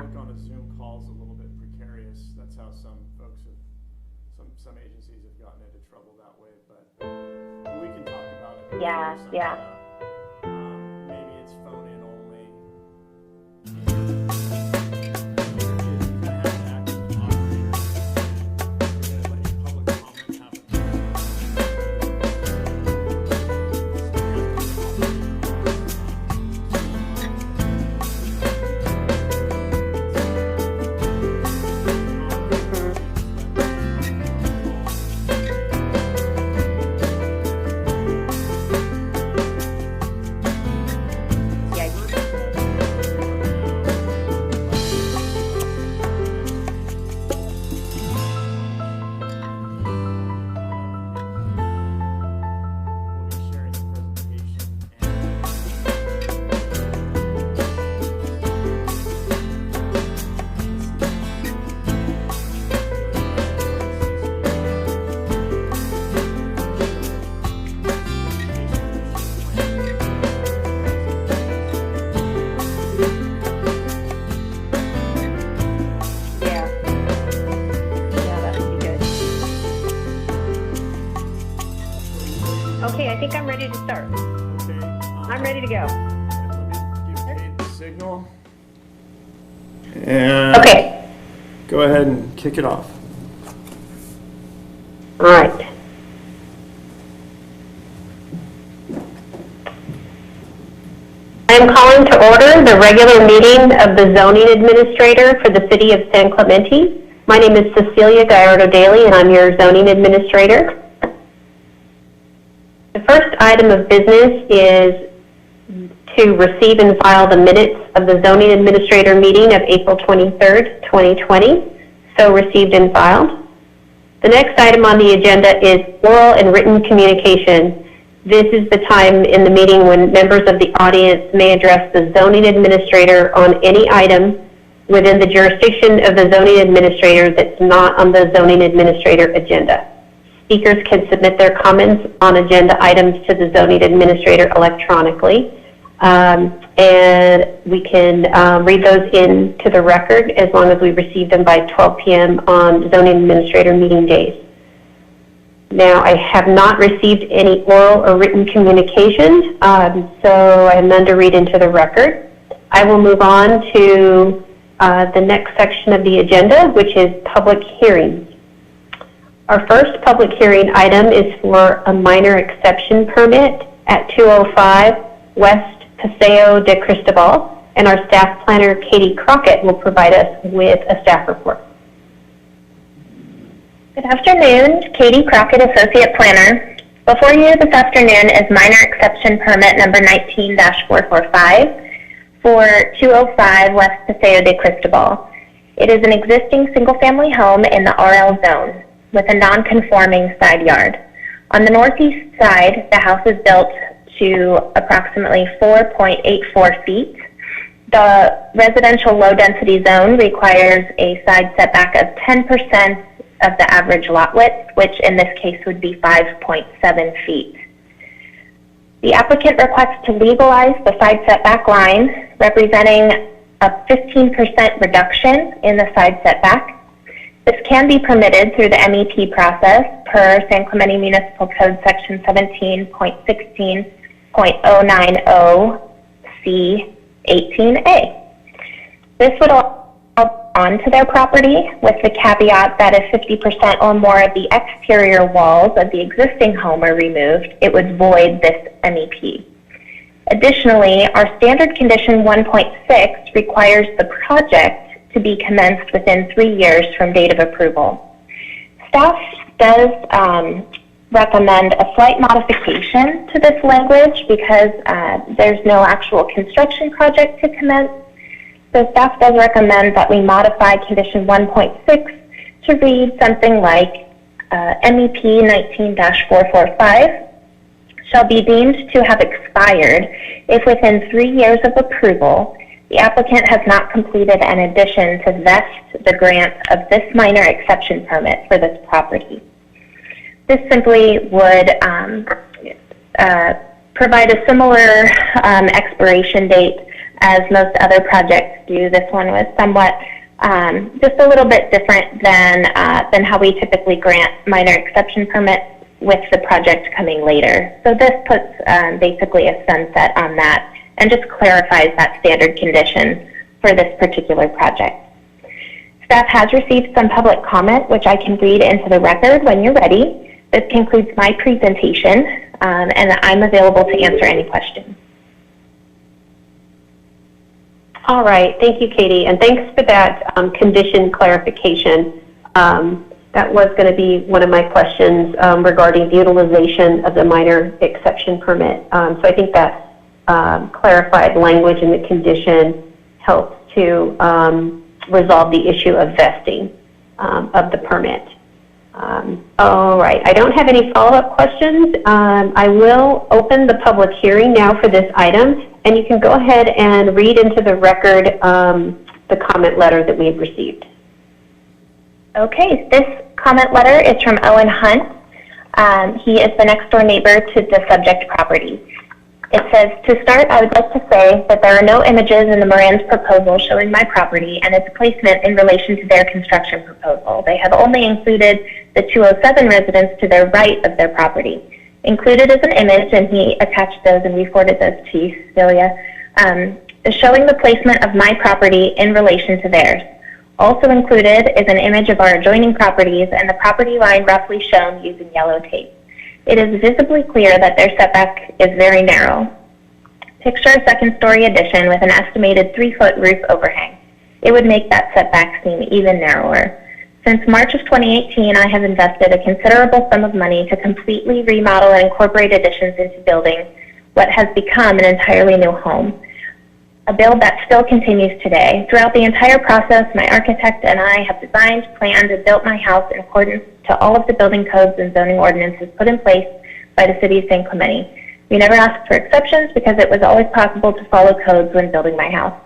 look on a Zoom call is a little bit precarious. That's how some folks have, some agencies have gotten into trouble that way. But we can talk about it. Yeah. Maybe it's phone in only. Okay, I think I'm ready to start. Okay. I'm ready to go. Let me give Kate the signal. And Okay. go ahead and kick it off. All right. I am calling to order the regular meeting of the zoning administrator for the city of San Clemente. My name is Cecilia Gallardo-Daly, and I'm your zoning administrator. The first item of business is to receive and file the minutes of the zoning administrator meeting of April 23rd, 2020. So received and filed. The next item on the agenda is oral and written communication. This is the time in the meeting when members of the audience may address the zoning administrator on any item within the jurisdiction of the zoning administrator that's not on the zoning administrator agenda. Speakers can submit their comments on agenda items to the zoning administrator electronically, and we can read those into the record as long as we receive them by 12 p.m. on zoning administrator meeting days. Now, I have not received any oral or written communication, so I have none to read into the record. I will move on to the next section of the agenda, which is public hearings. Our first public hearing item is for a minor exception permit at 205 West Paseo de Cristobal, and our staff planner, Katie Crockett, will provide us with a staff report. Good afternoon, Katie Crockett, Associate Planner. Before you this afternoon is minor exception permit number 19-445 for 205 West Paseo de Cristobal. It is an existing single-family home in the RL zone with a non-conforming side yard. On the northeast side, the house is built to approximately 4.84 feet. The residential low-density zone requires a side setback of 10% of the average lot width, which in this case would be 5.7 feet. The applicant requests to legalize the side setback line, representing a 15% reduction in the side setback. This can be permitted through the MEP process per San Clemente Municipal Code Section 17.16.090C18A. This would allow onto their property with the caveat that if 50% or more of the exterior walls of the existing home are removed, it would void this MEP. Additionally, our standard condition 1.6 requires the project to be commenced within 3 years from date of approval. Staff does recommend a slight modification to this language because there's no actual construction project to commence. So staff does recommend that we modify condition 1.6 to read something like MEP 19-445 shall be deemed to have expired if within 3 years of approval the applicant has not completed an addition to vest the grant of this minor exception permit for this property. This simply would provide a similar expiration date as most other projects do. This one was somewhat just a little bit different than how we typically grant minor exception permits with the project coming later. So this puts basically a sunset on that and just clarifies that standard condition for this particular project. Staff has received some public comment, which I can read into the record when you're ready. This concludes my presentation, and I'm available to answer any questions. All right, thank you, Katie, and thanks for that condition clarification. That was going to be one of my questions regarding the utilization of the minor exception permit. So I think that clarified language in the condition helps to resolve the issue of vesting of the permit. All right, I don't have any follow-up questions. I will open the public hearing now for this item, and you can go ahead and read into the record the comment letter that we've received. Okay, this comment letter is from Owen Hunt. He is the next door neighbor to the subject property. It says, to start, I would like to say that there are no images in the Moran's proposal showing my property and its placement in relation to their construction proposal. They have only included the 207 residents to their right of their property. Included is an image, and he attached those, and we forwarded those to you, Celia, showing the placement of my property in relation to theirs. Also included is an image of our adjoining properties and the property line roughly shown using yellow tape. It is visibly clear that their setback is very narrow. Picture a second-story addition with an estimated 3-foot roof overhang. It would make that setback seem even narrower. Since March of 2018, I have invested a considerable sum of money to completely remodel and incorporate additions into building what has become an entirely new home. A build that still continues today. Throughout the entire process, my architect and I have designed, planned, and built my house in accordance to all of the building codes and zoning ordinances put in place by the City of San Clemente. We never asked for exceptions because it was always possible to follow codes when building my house.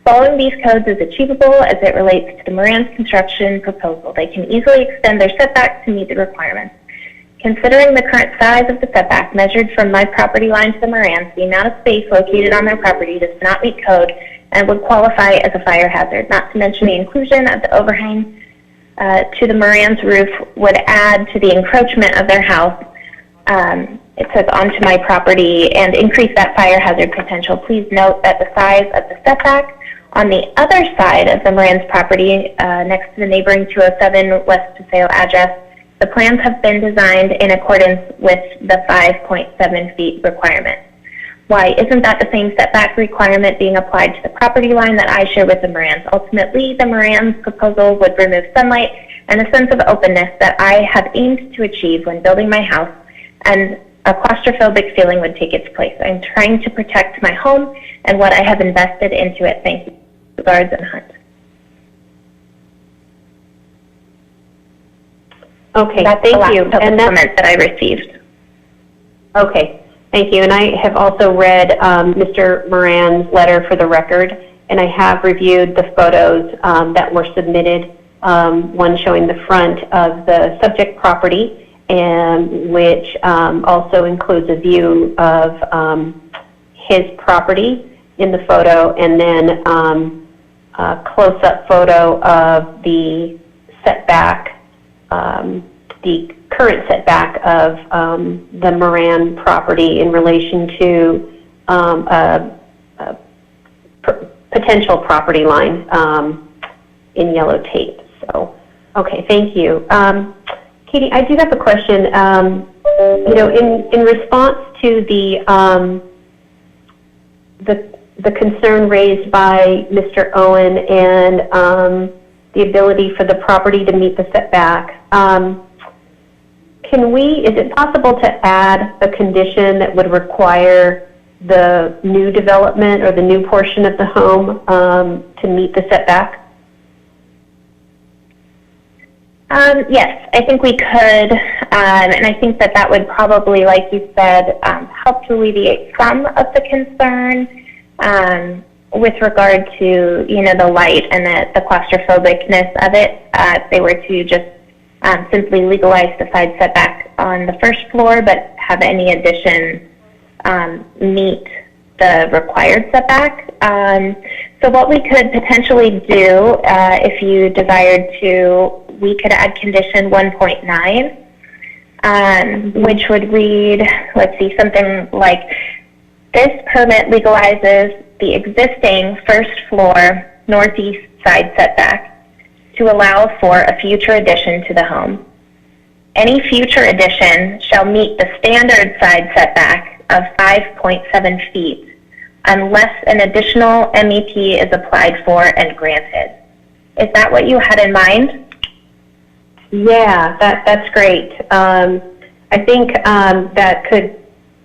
Following these codes is achievable as it relates to the Moran's construction proposal. They can easily extend their setback to meet the requirements. Considering the current size of the setback measured from my property line to the Moran's, the amount of space located on their property does not meet code and would qualify as a fire hazard. Not to mention the inclusion of the overhang to the Moran's roof would add to the encroachment of their house. It says onto my property and increase that fire hazard potential. Please note that the size of the setback on the other side of the Moran's property, next to the neighboring 207 West Paseo address, the plans have been designed in accordance with the 5.7 feet requirement. Why isn't that the same setback requirement being applied to the property line that I share with the Moran's? Ultimately, the Moran's proposal would remove sunlight and a sense of openness that I have aimed to achieve when building my house, and a claustrophobic feeling would take its place. I'm trying to protect my home and what I have invested into it. Thank you. Regards, and Hunt. Okay, That's thank the last you. public comment that I received. Okay, thank you. And I have also read Mr. Moran's letter for the record, and I have reviewed the photos that were submitted, one showing the front of the subject property, and which also includes a view of his property in the photo, and then a close-up photo of the setback, the current setback of the Moran property in relation to a potential property line in yellow tape. So, okay, thank you. Katie, I do have a question. You know, in response to the concern raised by Mr. Owen and the ability for the property to meet the setback, is it possible to add a condition that would require the new development or the new portion of the home to meet the setback? Yes, I think we could, and I think that would probably, like you said, help to alleviate some of the concern with regard to, you know, the light and the claustrophobicness of it. If they were to just simply legalize the side setback on the first floor, but have any addition meet the required setback. So what we could potentially do, if you desired to, we could add condition 1.9, which would read, let's see, something like, this permit legalizes the existing first floor northeast side setback to allow for a future addition to the home. Any future addition shall meet the standard side setback of 5.7 feet unless an additional MEP is applied for and granted. Is that what you had in mind? Yeah, that's great. I think that could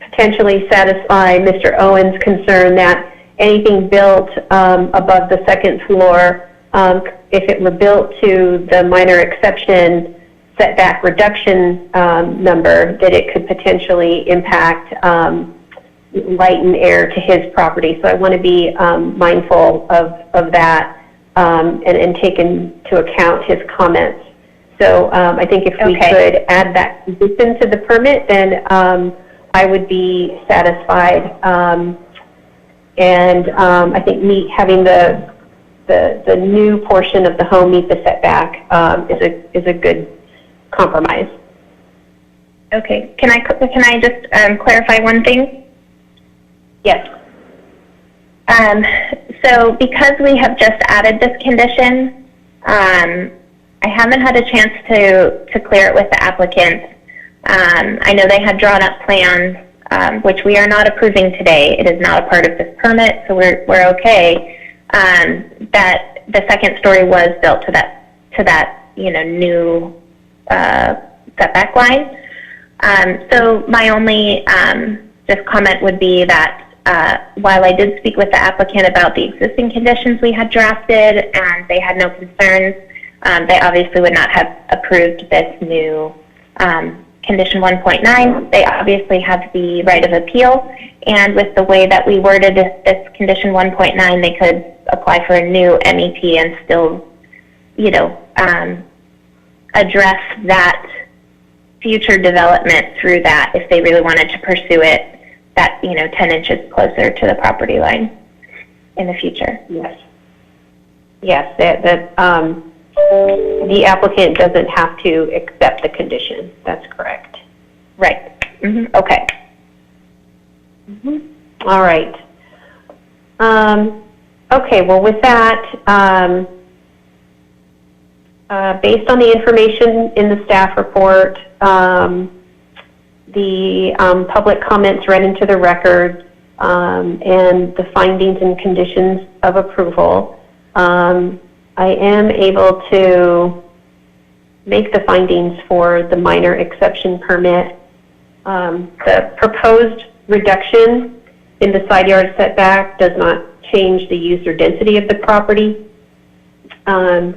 potentially satisfy Mr. Owen's concern that anything built above the second floor, if it were built to the minor exception setback reduction number, that it could potentially impact light and air to his property. So I want to be mindful of that and take into account his comments. So I think if we could add that condition to the permit, then I would be satisfied. And I think having the new portion of the home meet the setback is a good compromise. Okay. Can I just clarify one thing? Yes. So because we have just added this condition, I haven't had a chance to clear it with the applicant. I know they had drawn up plans, which we are not approving today. It is not a part of this permit, so we're okay. That the second story was built to that new setback line. So my only just comment would be that while I did speak with the applicant about the existing conditions we had drafted and they had no concerns, they obviously would not have approved this new condition 1.9. They obviously have the right of appeal, and with the way that we worded this condition 1.9, they could apply for a new MEP and still, address that future development through that if they really wanted to pursue it, that 10 inches closer to the property line in the future. Yes. Yes, the applicant doesn't have to accept the condition. That's correct. Right. Mm-hmm. Okay. Mm-hmm. All right. Okay, well, with that, based on the information in the staff report, the public comments read into the record, and the findings and conditions of approval, I am able to make the findings for the minor exception permit. The proposed reduction in the side yard setback does not change the use or density of the property. And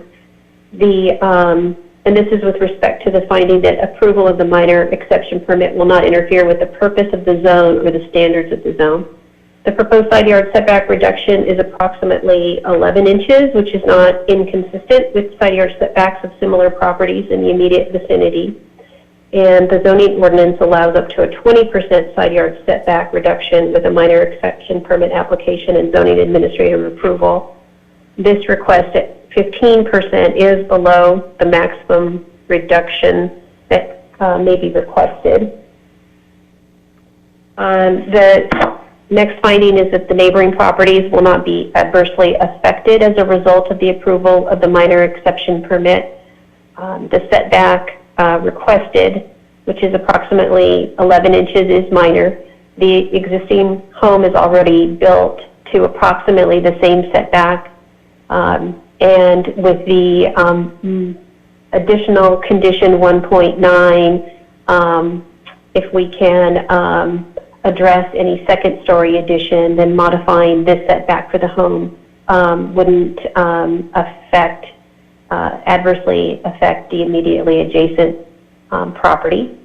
this is with respect to the finding that approval of the minor exception permit will not interfere with the purpose of the zone or the standards of the zone. The proposed side yard setback reduction is approximately 11 inches, which is not inconsistent with side yard setbacks of similar properties in the immediate vicinity. And the zoning ordinance allows up to a 20% side yard setback reduction with a minor exception permit application and zoning administrative approval. This request at 15% is below the maximum reduction that may be requested. The next finding is that the neighboring properties will not be adversely affected as a result of the approval of the minor exception permit. The setback requested, which is approximately 11 inches, is minor. The existing home is already built to approximately the same setback. And with the additional condition 1.9, if we can address any second story addition, then modifying this setback for the home wouldn't adversely affect the immediately adjacent property.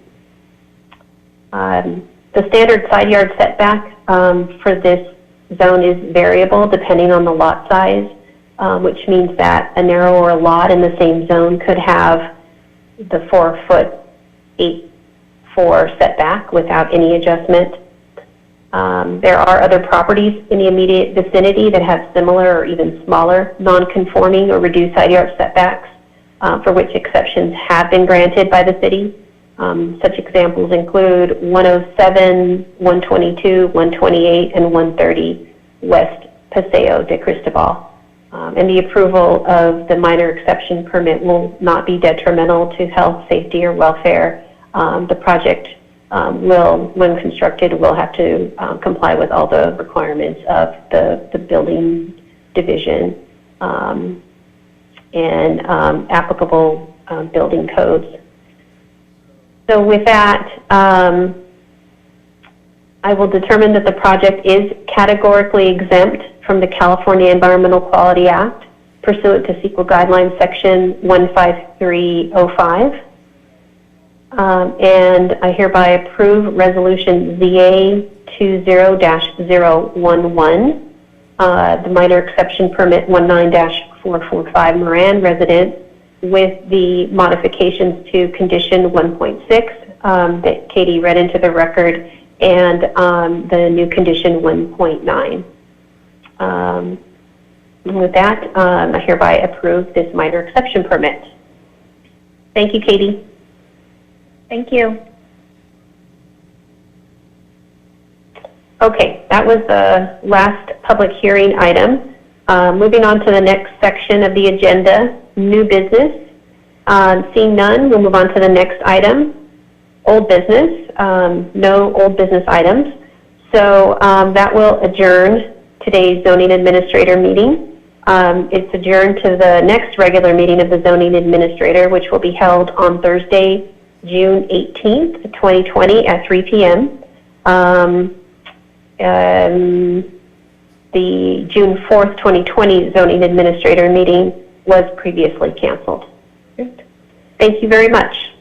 The standard side yard setback for this zone is variable depending on the lot size. Which means that a narrower lot in the same zone could have the 4'8" setback without any adjustment. There are other properties in the immediate vicinity that have similar or even smaller non-conforming or reduced side yard setbacks, for which exceptions have been granted by the city. Such examples include 107, 122, 128, and 130 West Paseo de Cristobal. And the approval of the minor exception permit will not be detrimental to health, safety, or welfare. The project will, when constructed, will have to comply with all the requirements of the building division and applicable building codes. So with that, I will determine that the project is categorically exempt from the California Environmental Quality Act pursuant to CEQA Guidelines Section 15305. And I hereby approve Resolution ZA 20-011, the minor exception permit 19-445 Moran resident, with the modifications to condition 1.6 that Katie read into the record, and the new condition 1.9. With that, I hereby approve this minor exception permit. Thank you, Katie. Thank you. Okay, that was the last public hearing item. Moving on to the next section of the agenda, new business. Seeing none, we'll move on to the next item, old business. No old business items. So that will adjourn today's zoning administrator meeting. It's adjourned to the next regular meeting of the zoning administrator, which will be held on Thursday, June 18th, 2020 at 3 p.m. The June 4th, 2020 zoning administrator meeting was previously canceled. Thank you very much.